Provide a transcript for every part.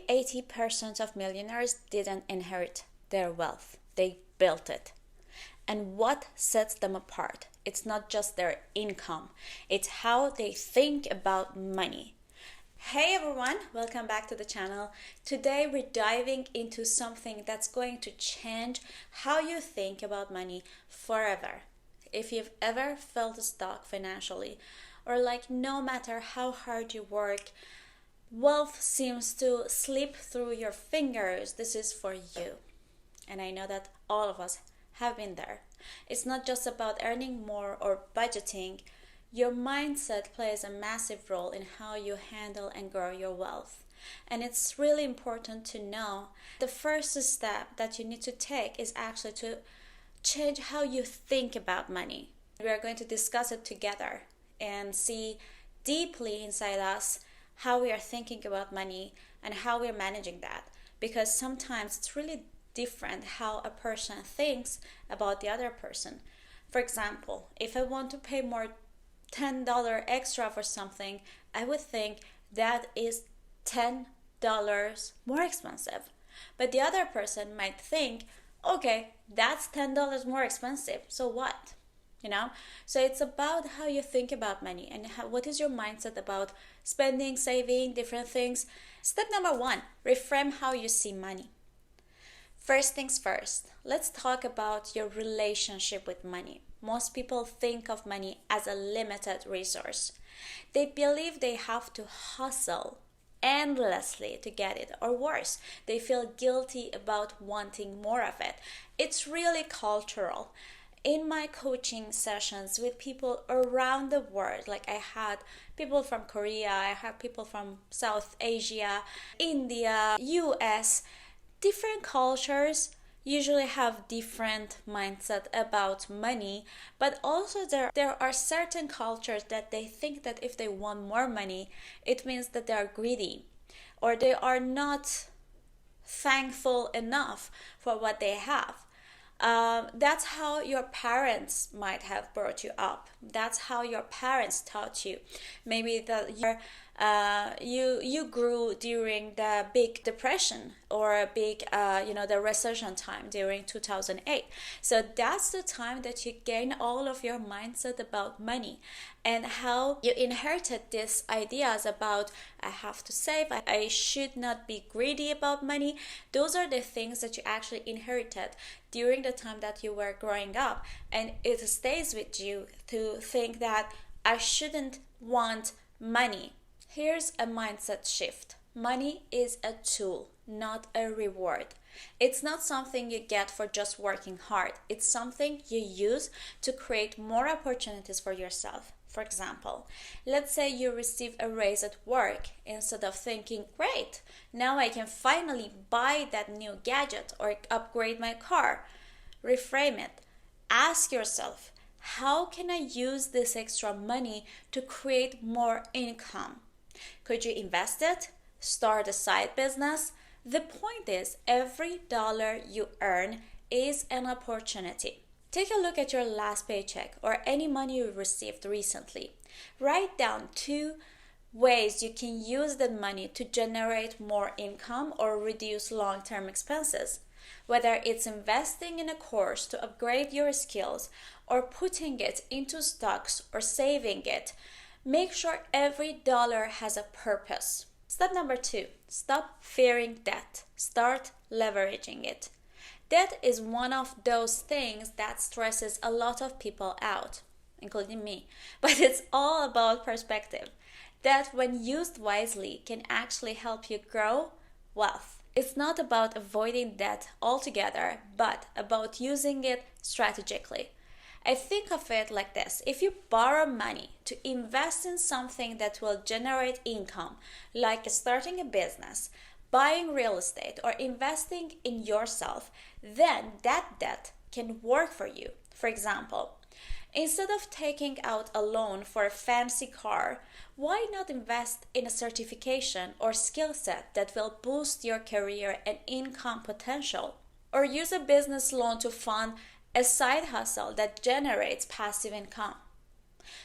80% of millionaires didn't inherit their wealth, they built it. And what sets them apart? It's not just their income, it's how they think about money. Hey everyone, welcome back to the channel. Today we're diving into something that's going to change how you think about money forever. If you've ever felt stuck financially, or no matter how hard you work, wealth seems to slip through your fingers, this is for you. And I know that all of us have been there. It's not just about earning more or budgeting. Your mindset plays a massive role in how you handle and grow your wealth. And it's really important to know the first step that you need to take is actually to change how you think about money. We are going to discuss it together and see deeply inside us how we are thinking about money and how we're managing that. Because sometimes it's really different how a person thinks about the other person. For example, if I want to pay more $10 extra for something, I would think that is $10 more expensive. But the other person might think, okay, that's $10 more expensive, so what? So it's about how you think about money and what is your mindset about spending, saving, different things. Step number 1, reframe how you see money. First things first, let's talk about your relationship with money. Most people think of money as a limited resource. They believe they have to hustle endlessly to get it, or worse, they feel guilty about wanting more of it. It's really cultural. In my coaching sessions with people around the world, I had people from Korea, I had people from South Asia, India, US, different cultures usually have different mindset about money, but also there are certain cultures that they think that if they want more money, it means that they are greedy or they are not thankful enough for what they have. That's how your parents might have brought you up. That's how your parents taught you. Maybe that you grew during the big depression or the recession time during 2008. So that's the time that you gain all of your mindset about money and how you inherited these ideas about I have to save, I should not be greedy about money. Those are the things that you actually inherited during the time that you were growing up, and it stays with you to think that I shouldn't want money. Here's a mindset shift. Money is a tool, not a reward. It's not something you get for just working hard. It's something you use to create more opportunities for yourself. For example, let's say you receive a raise at work. Instead of thinking, great, now I can finally buy that new gadget or upgrade my car, reframe it. Ask yourself, how can I use this extra money to create more income? Could you invest it? Start a side business? The point is, every dollar you earn is an opportunity. Take a look at your last paycheck or any money you received recently. Write down 2 ways you can use that money to generate more income or reduce long-term expenses. Whether it's investing in a course to upgrade your skills or putting it into stocks or saving it, make sure every dollar has a purpose. Step number 2, stop fearing debt. Start leveraging it. Debt is one of those things that stresses a lot of people out, including me. But it's all about perspective. Debt, when used wisely, can actually help you grow wealth. It's not about avoiding debt altogether, but about using it strategically. I think of it like this. If you borrow money to invest in something that will generate income, like starting a business, buying real estate, or investing in yourself, then that debt can work for you. For example, instead of taking out a loan for a fancy car, why not invest in a certification or skill set that will boost your career and income potential? Or use a business loan to fund a side hustle that generates passive income.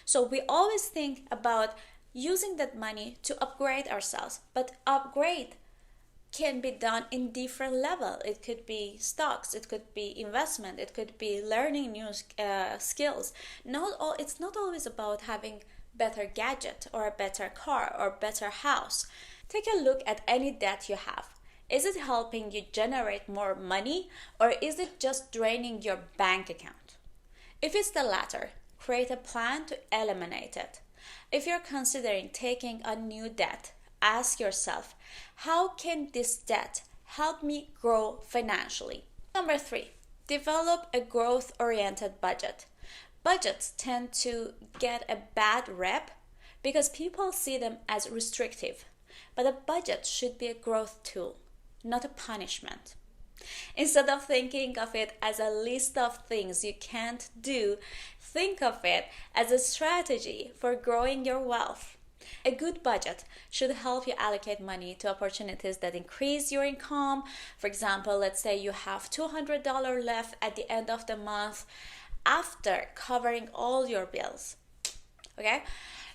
So we always think about using that money to upgrade ourselves, but upgrade can be done in different level. It could be stocks, it could be investment, it could be learning new skills. It's not always about having better gadget or a better car or better house. Take a look at any debt you have. Is it helping you generate more money, or is it just draining your bank account? If it's the latter, create a plan to eliminate it. If you're considering taking a new debt, ask yourself, how can this debt help me grow financially? Number 3, develop a growth-oriented budget. Budgets tend to get a bad rep because people see them as restrictive, but a budget should be a growth tool, not a punishment. Instead of thinking of it as a list of things you can't do, think of it as a strategy for growing your wealth. A good budget should help you allocate money to opportunities that increase your income. For example, let's say you have $200 left at the end of the month after covering all your bills. Okay?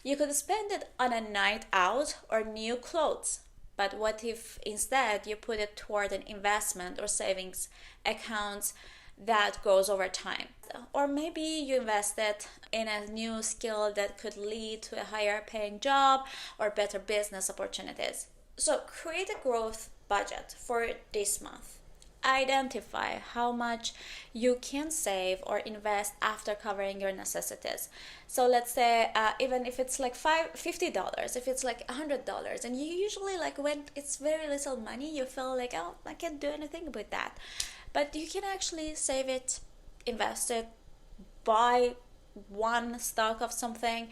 You could spend it on a night out or new clothes. But what if instead you put it toward an investment or savings account that grows over time? Or maybe you invest it in a new skill that could lead to a higher paying job or better business opportunities. So create a growth budget for this month. Identify how much you can save or invest after covering your necessities. So let's say even if it's like $50, if it's like $100, and you usually like when it's very little money, you feel like, oh, I can't do anything with that. But you can actually save it, invest it, buy one stock of something,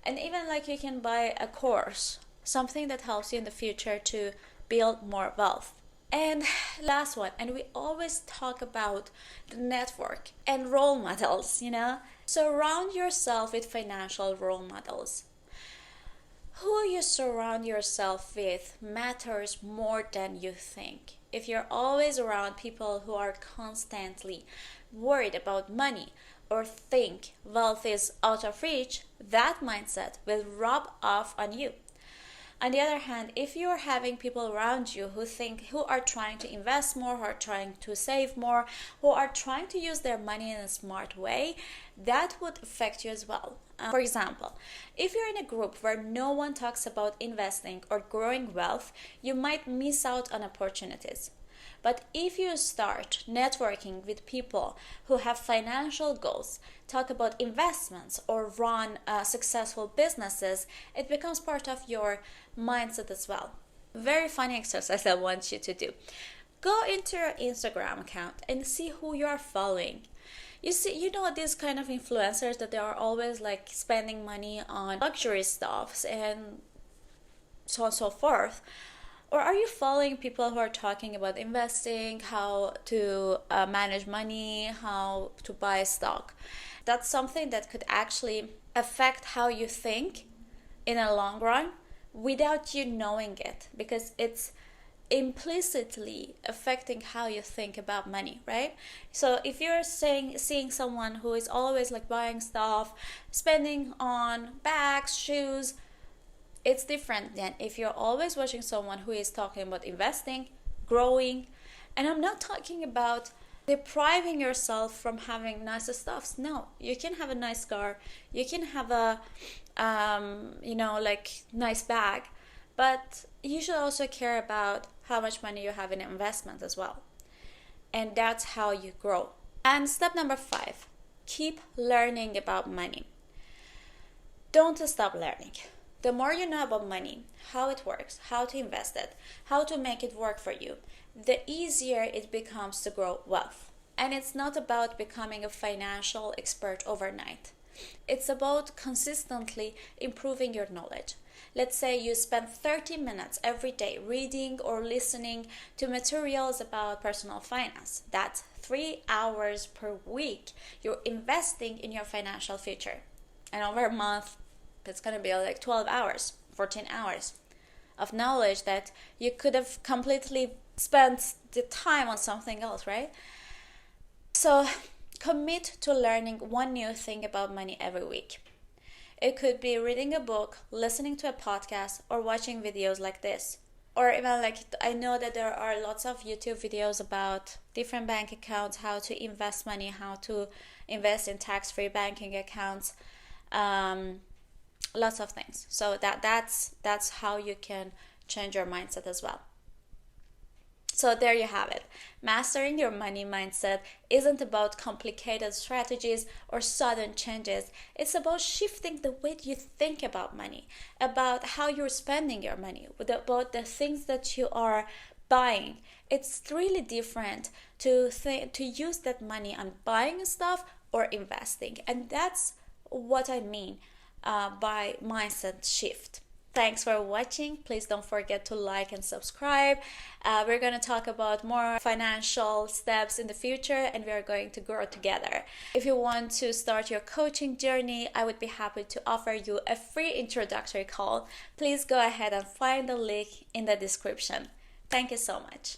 and even like you can buy a course, something that helps you in the future to build more wealth. And last one, and we always talk about the network and role models, Surround yourself with financial role models. Who you surround yourself with matters more than you think. If you're always around people who are constantly worried about money or think wealth is out of reach, that mindset will rub off on you. On the other hand, if you are having people around you who are trying to invest more, who are trying to save more, who are trying to use their money in a smart way, that would affect you as well. For example, if you're in a group where no one talks about investing or growing wealth, you might miss out on opportunities. But if you start networking with people who have financial goals, talk about investments, or run successful businesses, it becomes part of your mindset as well. Very funny exercise I want you to do. Go into your Instagram account and see who you are following. You know these kind of influencers that they are always like spending money on luxury stuffs and so on and so forth. Or are you following people who are talking about investing, how to manage money, how to buy stock? That's something that could actually affect how you think in a long run without you knowing it, because it's implicitly affecting how you think about money, right? So if you're seeing someone who is always like buying stuff, spending on bags, shoes, it's different than if you're always watching someone who is talking about investing, growing. And I'm not talking about depriving yourself from having nicer stuff. No, you can have a nice car, you can have a nice bag, but you should also care about how much money you have in investment as well. And that's how you grow. And step number 5, keep learning about money. Don't stop learning. The more you know about money, how it works, how to invest it, how to make it work for you, the easier it becomes to grow wealth. And it's not about becoming a financial expert overnight. It's about consistently improving your knowledge. Let's say you spend 30 minutes every day reading or listening to materials about personal finance. That's 3 hours per week. You're investing in your financial future. And over a month, it's going to be like 12 hours, 14 hours of knowledge that you could have completely spent the time on something else, right? So commit to learning one new thing about money every week. It could be reading a book, listening to a podcast, or watching videos like this. or even like I know that there are lots of YouTube videos about different bank accounts, how to invest money, how to invest in tax-free banking accounts, lots of things. So that's how you can change your mindset as well. So there you have it. Mastering your money mindset isn't about complicated strategies or sudden changes. It's about shifting the way you think about money, about how you're spending your money, about the things that you are buying. It's really different to use that money on buying stuff or investing. And that's what I mean by mindset shift. Thanks for watching. Please don't forget to like and subscribe. We're going to talk about more financial steps in the future, and we are going to grow together. If you want to start your coaching journey, I would be happy to offer you a free introductory call. Please go ahead and find the link in the description. Thank you so much.